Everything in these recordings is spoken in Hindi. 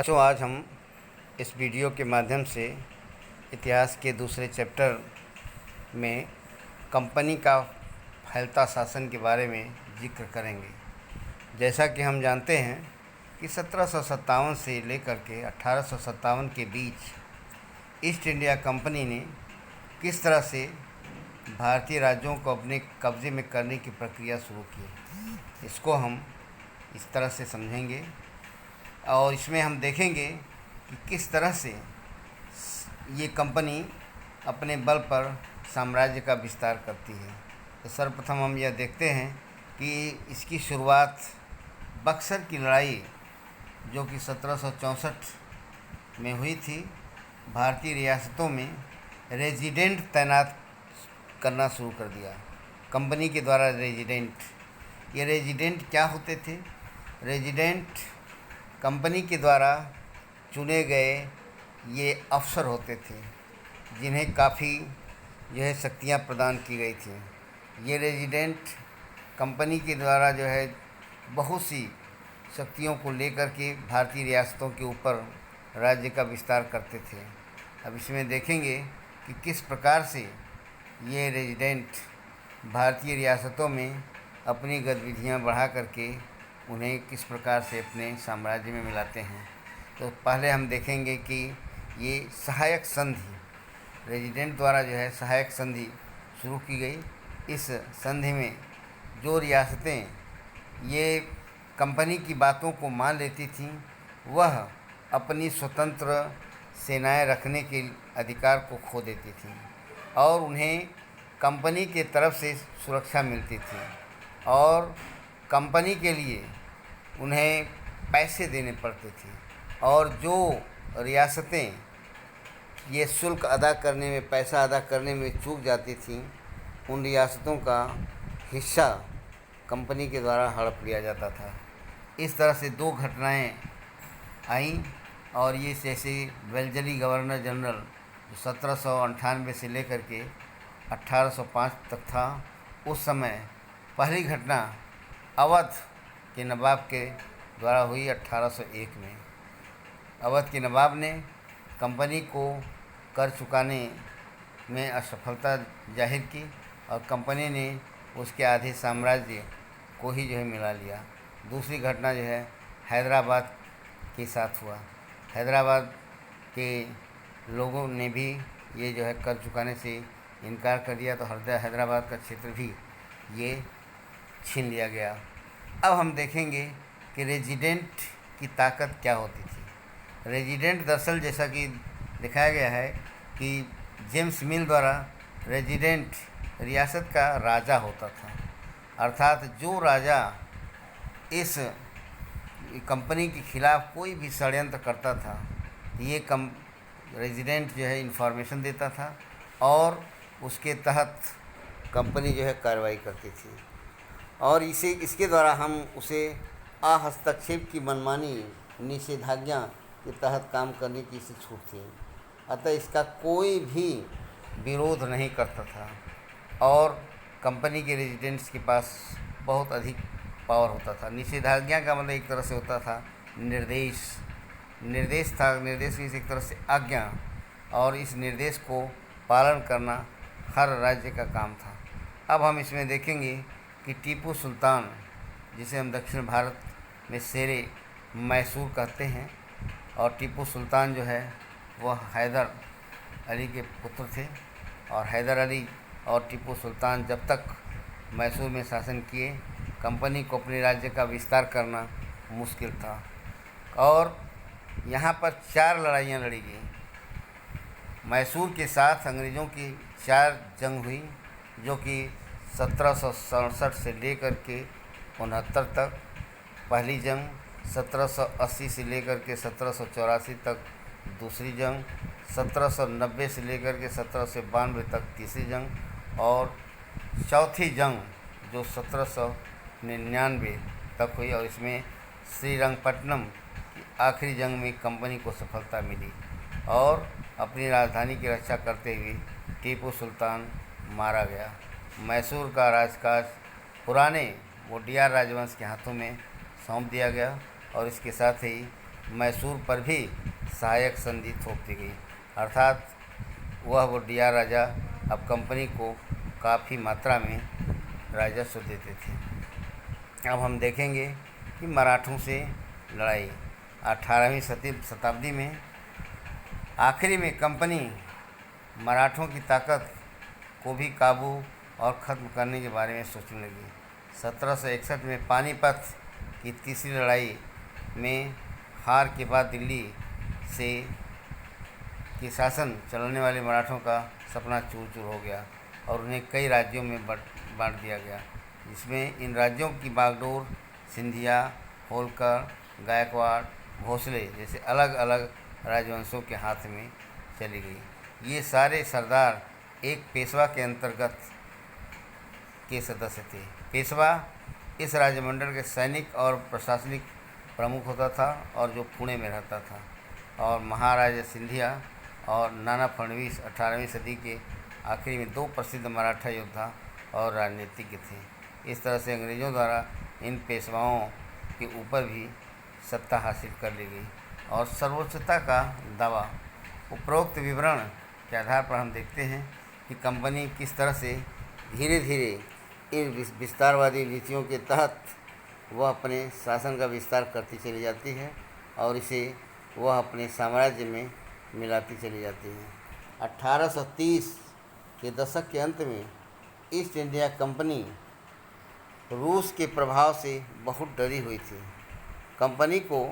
बच्चों, आज हम इस वीडियो के माध्यम से इतिहास के दूसरे चैप्टर में कंपनी का फैलता शासन के बारे में जिक्र करेंगे। जैसा कि हम जानते हैं कि 1757 से लेकर के 1857 के बीच ईस्ट इंडिया कंपनी ने किस तरह से भारतीय राज्यों को अपने कब्ज़े में करने की प्रक्रिया शुरू की। इसको हम इस तरह से समझेंगे और इसमें हम देखेंगे कि किस तरह से ये कंपनी अपने बल पर साम्राज्य का विस्तार करती है। तो सर्वप्रथम हम यह देखते हैं कि इसकी शुरुआत बक्सर की लड़ाई जो कि 1764 में हुई थी। भारतीय रियासतों में रेजिडेंट तैनात करना शुरू कर दिया कंपनी के द्वारा। ये रेजिडेंट क्या होते थे? रेजिडेंट कंपनी के द्वारा चुने गए ये अफसर होते थे जिन्हें काफ़ी जो है शक्तियाँ प्रदान की गई थी। ये रेजिडेंट कंपनी के द्वारा जो है बहुत सी शक्तियों को लेकर के भारतीय रियासतों के ऊपर राज्य का विस्तार करते थे। अब इसमें देखेंगे कि किस प्रकार से ये रेजिडेंट भारतीय रियासतों में अपनी गतिविधियाँ बढ़ा करके उन्हें किस प्रकार से अपने साम्राज्य में मिलाते हैं। तो पहले हम देखेंगे कि ये सहायक संधि रेजिडेंट द्वारा जो है सहायक संधि शुरू की गई। इस संधि में जो रियासतें ये कंपनी की बातों को मान लेती थीं वह अपनी स्वतंत्र सेनाएं रखने के अधिकार को खो देती थीं और उन्हें कंपनी के तरफ से सुरक्षा मिलती थी और कंपनी के लिए उन्हें पैसे देने पड़ते थे। और जो रियासतें ये शुल्क अदा करने में, पैसा अदा करने में चूक जाती थीं, उन रियासतों का हिस्सा कंपनी के द्वारा हड़प लिया जाता था। इस तरह से दो घटनाएं आईं और ये जैसे वेल्जली गवर्नर जनरल 1798 से लेकर के 1805 तक था। उस समय पहली घटना अवध के नवाब के द्वारा हुई 1801 में। अवध के नवाब ने कंपनी को कर चुकाने में असफलता जाहिर की और कंपनी ने उसके आधे साम्राज्य को ही जो है मिला लिया। दूसरी घटना जो है हैदराबाद के साथ हुआ। हैदराबाद के लोगों ने भी ये जो है कर चुकाने से इनकार कर दिया तो हैदराबाद का क्षेत्र भी ये छीन लिया गया। अब हम देखेंगे कि रेजिडेंट की ताकत क्या होती थी। रेजिडेंट दरअसल जैसा कि दिखाया गया है कि जेम्स मिल द्वारा रेजिडेंट रियासत का राजा होता था। अर्थात जो राजा इस कंपनी के खिलाफ कोई भी षड्यंत्र करता था ये रेजिडेंट जो है इन्फॉर्मेशन देता था और उसके तहत कंपनी जो है कार्रवाई करती थी और इसके द्वारा हम उसे हस्तक्षेप की मनमानी निषेधाज्ञा के तहत काम करने की इसे छूट थी। अतः इसका कोई भी विरोध नहीं करता था और कंपनी के रेजिडेंट्स के पास बहुत अधिक पावर होता था। निषेधाज्ञा का मतलब एक तरह से होता था निर्देश था। निर्देश की एक तरह से आज्ञा और इस निर्देश को पालन करना हर राज्य का काम था। अब हम इसमें देखेंगे कि टीपू सुल्तान, जिसे हम दक्षिण भारत में शेरे मैसूर कहते हैं, और टीपू सुल्तान जो है वह हैदर अली के पुत्र थे और हैदर अली और टीपू सुल्तान जब तक मैसूर में शासन किए कंपनी को अपने राज्य का विस्तार करना मुश्किल था और यहाँ पर 4 लड़ाइयाँ लड़ी गई। मैसूर के साथ अंग्रेज़ों की 4 जंग हुई जो कि 1767 से लेकर के 69 तक पहली जंग, 1780 से लेकर के 1784 तक दूसरी जंग, 1790 से लेकर के 1792 तक तीसरी जंग और चौथी जंग जो 1799 तक हुई और इसमें श्रीरंगपट्टनम की आखिरी जंग में कंपनी को सफलता मिली और अपनी राजधानी की रक्षा करते हुए टीपू सुल्तान मारा गया। मैसूर का राजकाज पुराने वोडियार राजवंश के हाथों में सौंप दिया गया और इसके साथ ही मैसूर पर भी सहायक संधि थोप दी गई, अर्थात वो DRR राजा अब कंपनी को काफ़ी मात्रा में राजस्व देते थे। अब हम देखेंगे कि मराठों से लड़ाई 18वीं शताब्दी में आखिरी में कंपनी मराठों की ताकत को भी काबू और ख़त्म करने के बारे में सोचने लगी। 1761 में पानीपत की तीसरी लड़ाई में हार के बाद दिल्ली से की शासन चलाने वाले मराठों का सपना चूर चूर हो गया और उन्हें कई राज्यों में बांट दिया गया, जिसमें इन राज्यों की बागडोर सिंधिया, होलकर, गायकवाड़, भोसले जैसे अलग अलग राजवंशों के हाथ में चली गई। ये सारे सरदार एक पेशवा के अंतर्गत के सदस्य थे। पेशवा इस राजमंडल के सैनिक और प्रशासनिक प्रमुख होता था और जो पुणे में रहता था, और महाराजा सिंधिया और नाना फडणवीस 18वीं सदी के आखिरी में 2 प्रसिद्ध मराठा योद्धा और राजनीतिज्ञ थे। इस तरह से अंग्रेज़ों द्वारा इन पेशवाओं के ऊपर भी सत्ता हासिल कर ली गई और सर्वोच्चता का दावा। उपरोक्त विवरण के आधार पर हम देखते हैं कि कंपनी किस तरह से धीरे धीरे इन विस्तारवादी नीतियों के तहत वह अपने शासन का विस्तार करती चली जाती है और इसे वह अपने साम्राज्य में मिलाती चली जाती है। 1830 के दशक के अंत में ईस्ट इंडिया कंपनी रूस के प्रभाव से बहुत डरी हुई थी। कंपनी को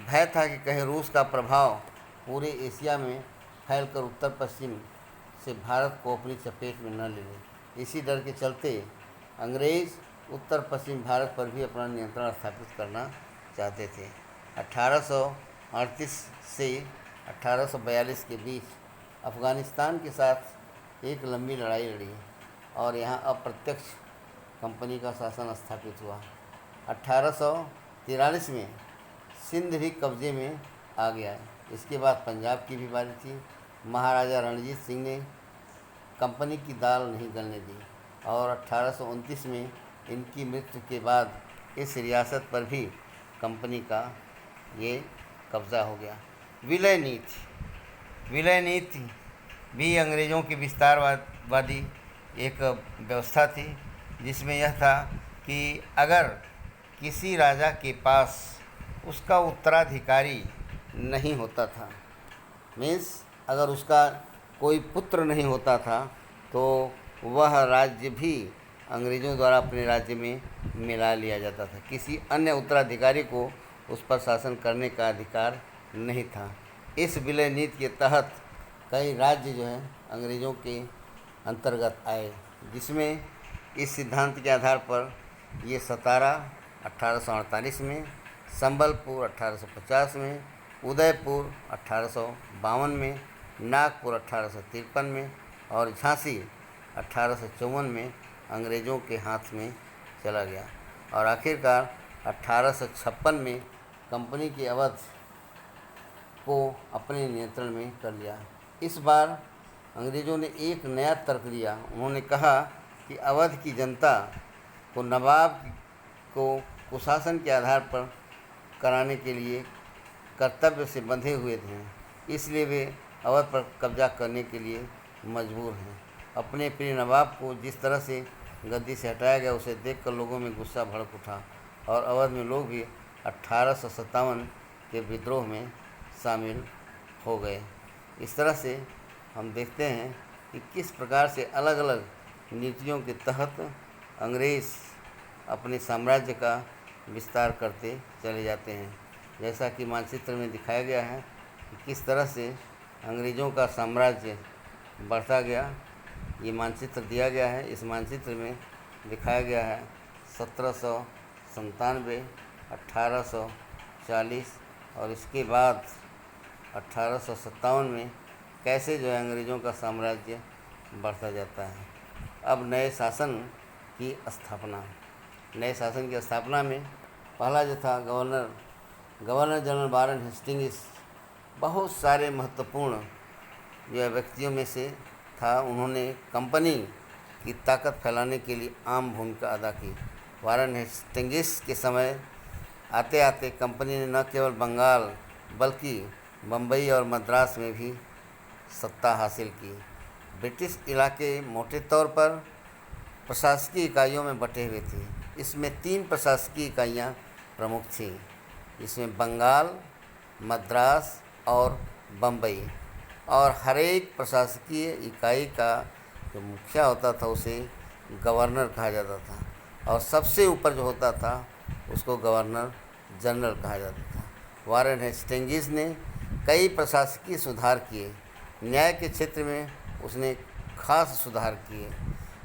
भय था कि कहीं रूस का प्रभाव पूरे एशिया में फैलकर उत्तर पश्चिम से भारत को अपनी चपेट में न ले ले। इसी डर के चलते अंग्रेज़ उत्तर पश्चिम भारत पर भी अपना नियंत्रण स्थापित करना चाहते थे। 1838 से 1842 के बीच अफ़गानिस्तान के साथ एक लंबी लड़ाई लड़ी और यहाँ अप्रत्यक्ष कंपनी का शासन स्थापित हुआ। 1843 में सिंध भी कब्जे में आ गया। इसके बाद पंजाब की भी बारी थी। महाराजा रणजीत सिंह ने कंपनी की दाल नहीं गलने दी और 1829 में इनकी मृत्यु के बाद इस रियासत पर भी कंपनी का ये कब्ज़ा हो गया। विलय नीति भी अंग्रेज़ों की विस्तारवादी एक व्यवस्था थी, जिसमें यह था कि अगर किसी राजा के पास उसका उत्तराधिकारी नहीं होता था, मीन्स अगर उसका कोई पुत्र नहीं होता था, तो वह राज्य भी अंग्रेज़ों द्वारा अपने राज्य में मिला लिया जाता था। किसी अन्य उत्तराधिकारी को उस पर शासन करने का अधिकार नहीं था। इस विलय नीति के तहत कई राज्य जो हैं अंग्रेज़ों के अंतर्गत आए, जिसमें इस सिद्धांत के आधार पर ये सतारा 1848 में, संबलपुर 1850 में, उदयपुर 1852 में, नागपुर 1853 में और झांसी 1854 में अंग्रेज़ों के हाथ में चला गया और आखिरकार 1856 में कंपनी की अवध को अपने नियंत्रण में कर लिया। इस बार अंग्रेज़ों ने एक नया तर्क दिया। उन्होंने कहा कि अवध की जनता को नवाब को कुशासन के आधार पर कराने के लिए कर्तव्य से बंधे हुए थे, इसलिए वे अवध पर कब्जा करने के लिए मजबूर हैं। अपने प्रिय नवाब को जिस तरह से गद्दी से हटाया गया, उसे देखकर लोगों में गुस्सा भड़क उठा और अवध में लोग भी 1857 के विद्रोह में शामिल हो गए। इस तरह से हम देखते हैं कि किस प्रकार से अलग अलग नीतियों के तहत अंग्रेज़ अपने साम्राज्य का विस्तार करते चले जाते हैं। जैसा कि मानचित्र में दिखाया गया है कि किस तरह से अंग्रेज़ों का साम्राज्य बढ़ता गया। ये मानचित्र दिया गया है। इस मानचित्र में दिखाया गया है 1797, 1840 और इसके बाद 1857 में कैसे जो है अंग्रेज़ों का साम्राज्य बढ़ता जाता है। अब नए शासन की स्थापना में पहला जो था गवर्नर जनरल वारन हेस्टिंग्स बहुत सारे महत्वपूर्ण जो व्यक्तियों में से था। उन्होंने कंपनी की ताकत फैलाने के लिए अहम भूमिका अदा की। वारन हेस्टिंग्स के समय आते आते कंपनी ने न केवल बंगाल बल्कि बम्बई और मद्रास में भी सत्ता हासिल की। ब्रिटिश इलाके मोटे तौर पर प्रशासकीय इकाइयों में बटे हुए थे। इसमें 3 प्रशासकीय इकाइयाँ प्रमुख थीं। इसमें बंगाल, मद्रास और बम्बई, और हर एक प्रशासकीय इकाई का जो मुखिया होता था उसे गवर्नर कहा जाता था, और सबसे ऊपर जो होता था उसको गवर्नर जनरल कहा जाता था। वारेन हेस्टिंग्स ने कई प्रशासकीय सुधार किए। न्याय के क्षेत्र में उसने खास सुधार किए।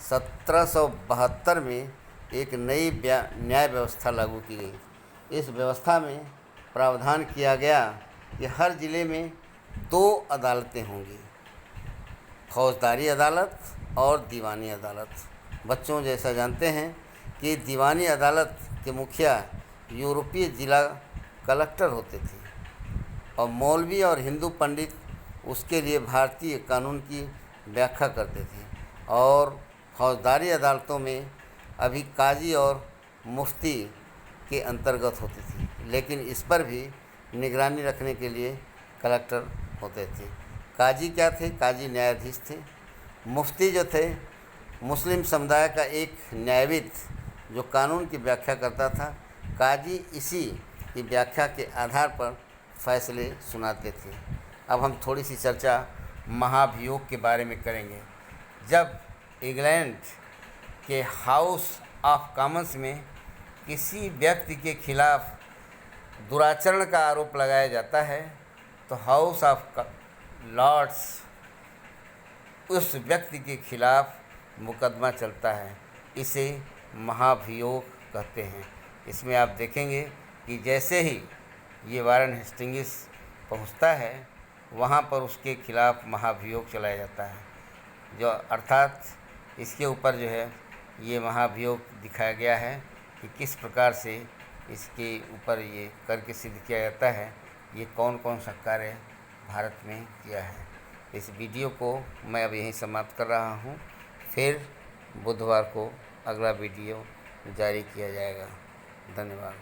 1772 में एक नई न्याय व्यवस्था लागू की गई। इस व्यवस्था में प्रावधान किया गया कि हर ज़िले में 2 अदालतें होंगी, फौजदारी अदालत और दीवानी अदालत। बच्चों, जैसा जानते हैं कि दीवानी अदालत के मुखिया यूरोपीय जिला कलेक्टर होते थे, और मौलवी और हिंदू पंडित उसके लिए भारतीय कानून की व्याख्या करते थे। और फौजदारी अदालतों में अभी काजी और मुफ्ती के अंतर्गत होती थी, लेकिन इस पर भी निगरानी रखने के लिए कलेक्टर होते थे। काजी क्या थे? काजी न्यायाधीश थे। मुफ्ती जो थे मुस्लिम समुदाय का एक न्यायविद जो कानून की व्याख्या करता था। काजी इसी की व्याख्या के आधार पर फैसले सुनाते थे। अब हम थोड़ी सी चर्चा महाभियोग के बारे में करेंगे। जब इंग्लैंड के हाउस ऑफ कॉमन्स में किसी व्यक्ति के खिलाफ दुराचरण का आरोप लगाया जाता है तो हाउस ऑफ लॉर्ड्स उस व्यक्ति के खिलाफ मुकदमा चलता है। इसे महाभियोग कहते हैं। इसमें आप देखेंगे कि जैसे ही ये वारेन हेस्टिंग्स पहुंचता है वहाँ पर उसके खिलाफ महाभियोग चलाया जाता है, जो अर्थात इसके ऊपर जो है ये महाभियोग दिखाया गया है कि किस प्रकार से इसके ऊपर ये करके सिद्ध किया जाता है ये कौन कौन सा कार्य भारत में किया है। इस वीडियो को मैं अब यहीं समाप्त कर रहा हूँ। फिर बुधवार को अगला वीडियो जारी किया जाएगा। धन्यवाद।